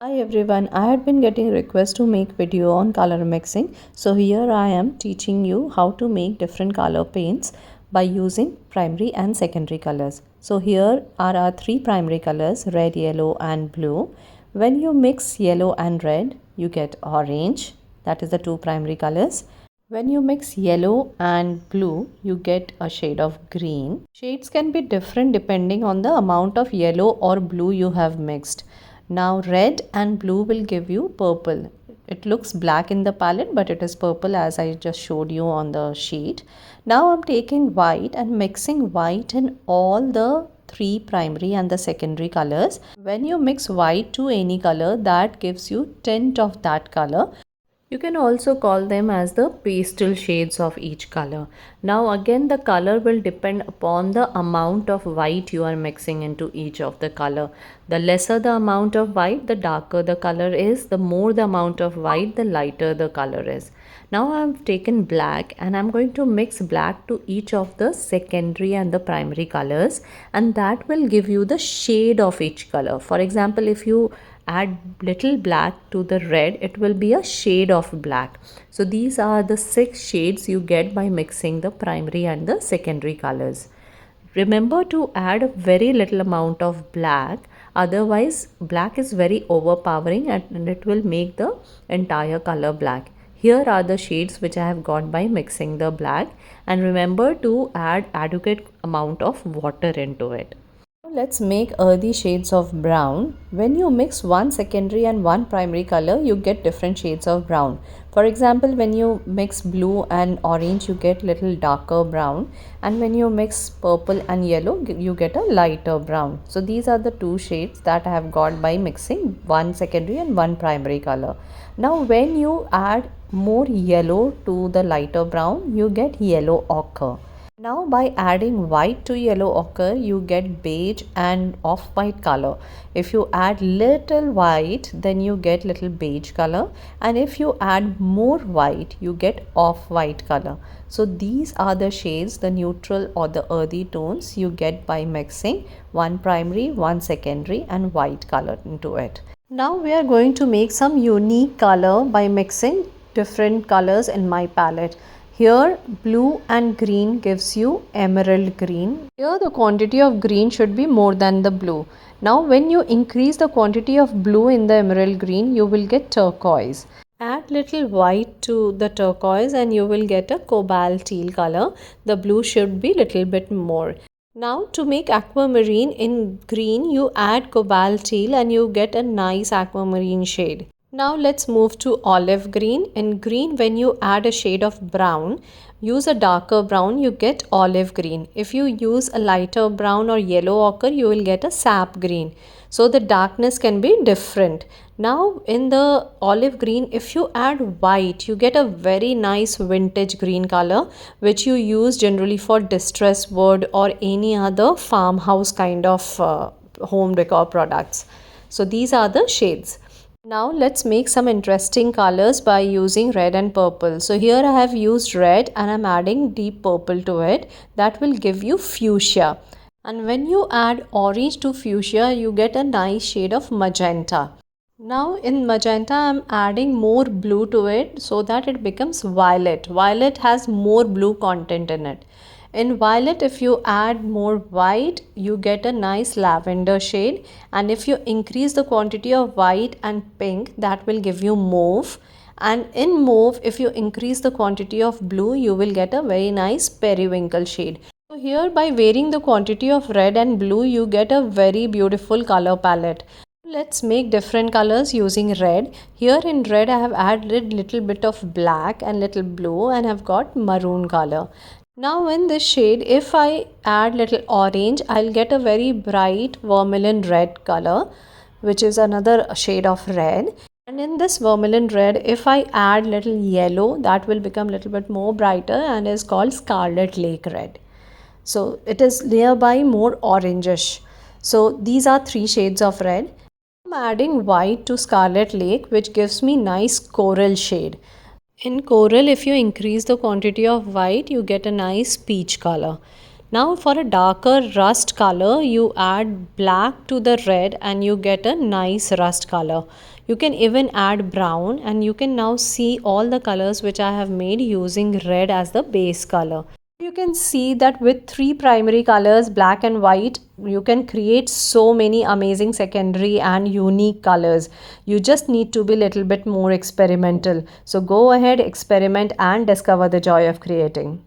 Hi everyone, I had been getting requests to make video on color mixing. So here I am teaching you how to make different color paints by using primary and secondary colors. So here are our three primary colors, red, yellow and blue. When you mix yellow and red, you get orange. That is the two primary colors. When you mix yellow and blue, you get a shade of green. Shades can be different depending on the amount of yellow or blue you have mixed. Now red and blue will give you purple. It looks black in the palette, but it is purple as I just showed you on the sheet. Now I'm taking white and mixing white in all the three primary and the secondary colors. When you mix white to any color, that gives you tint of that color. You can also call them as the pastel shades of each color. Now again the color will depend upon the amount of white you are mixing into each of the color. The lesser the amount of white, the darker the color is. The more the amount of white, the lighter the color is. Now I have taken black and I am going to mix black to each of the secondary and the primary colors, and that will give you the shade of each color. For example, if you add little black to the red, it will be a shade of black. So these are the 6 shades you get by mixing the primary and the secondary colors. Remember to add a very little amount of black, otherwise black is very overpowering and it will make the entire color black. Here are the shades which I have got by mixing the black, and remember to add adequate amount of water into it. Let's make earthy shades of brown. When you mix one secondary and one primary color, you get different shades of brown. For example, when you mix blue and orange, you get little darker brown, and when you mix purple and yellow, you get a lighter brown. So these are the two shades that I have got by mixing one secondary and one primary color. Now when you add more yellow to the lighter brown, you get yellow ochre. Now by adding white to yellow ochre, you get beige and off-white color. If you add little white, then you get little beige color, and if you add more white, you get off-white color. So these are the shades, the neutral or the earthy tones you get by mixing one primary, one secondary and white color into it. Now we are going to make some unique color by mixing different colors in my palette. Here blue and green gives you emerald green. Here the quantity of green should be more than the blue. Now when you increase the quantity of blue in the emerald green, you will get turquoise. Add little white to the turquoise and you will get a cobalt teal color. The blue should be little bit more. Now to make aquamarine in green, you add cobalt teal and you get a nice aquamarine shade. Now let's move to olive green. In green, when you add a shade of brown, use a darker brown, you get olive green. If you use a lighter brown or yellow ochre, you will get a sap green. So the darkness can be different. Now in the olive green, if you add white, you get a very nice vintage green color, which you use generally for distress wood or any other farmhouse kind of home decor products. So these are the shades. Now let's make some interesting colors by using red and purple. So here I have used red and I'm adding deep purple to it. That will give you fuchsia. And when you add orange to fuchsia, you get a nice shade of magenta. Now in magenta, I'm adding more blue to it so that it becomes violet. Violet has more blue content in it. In violet, if you add more white, you get a nice lavender shade. And if you increase the quantity of white and pink, that will give you mauve. And in mauve, if you increase the quantity of blue, you will get a very nice periwinkle shade. So here by varying the quantity of red and blue, you get a very beautiful color palette. Let's make different colors using red. Here in red, I have added little bit of black and little blue and have got maroon color. Now in this shade, if I add little orange, I'll get a very bright vermilion red color, which is another shade of red. And in this vermilion red, if I add little yellow, that will become little bit more brighter and is called scarlet lake red. So it is nearby more orangish. So these are 3 shades of red. I'm adding white to scarlet lake, which gives me nice coral shade. In coral, if you increase the quantity of white, you get a nice peach color. Now for a darker rust color, you add black to the red and you get a nice rust color. You can even add brown, and you can now see all the colors which I have made using red as the base color. You can see that with three primary colors, black and white, you can create so many amazing secondary and unique colors. You just need to be a little bit more experimental. So go ahead, experiment and discover the joy of creating.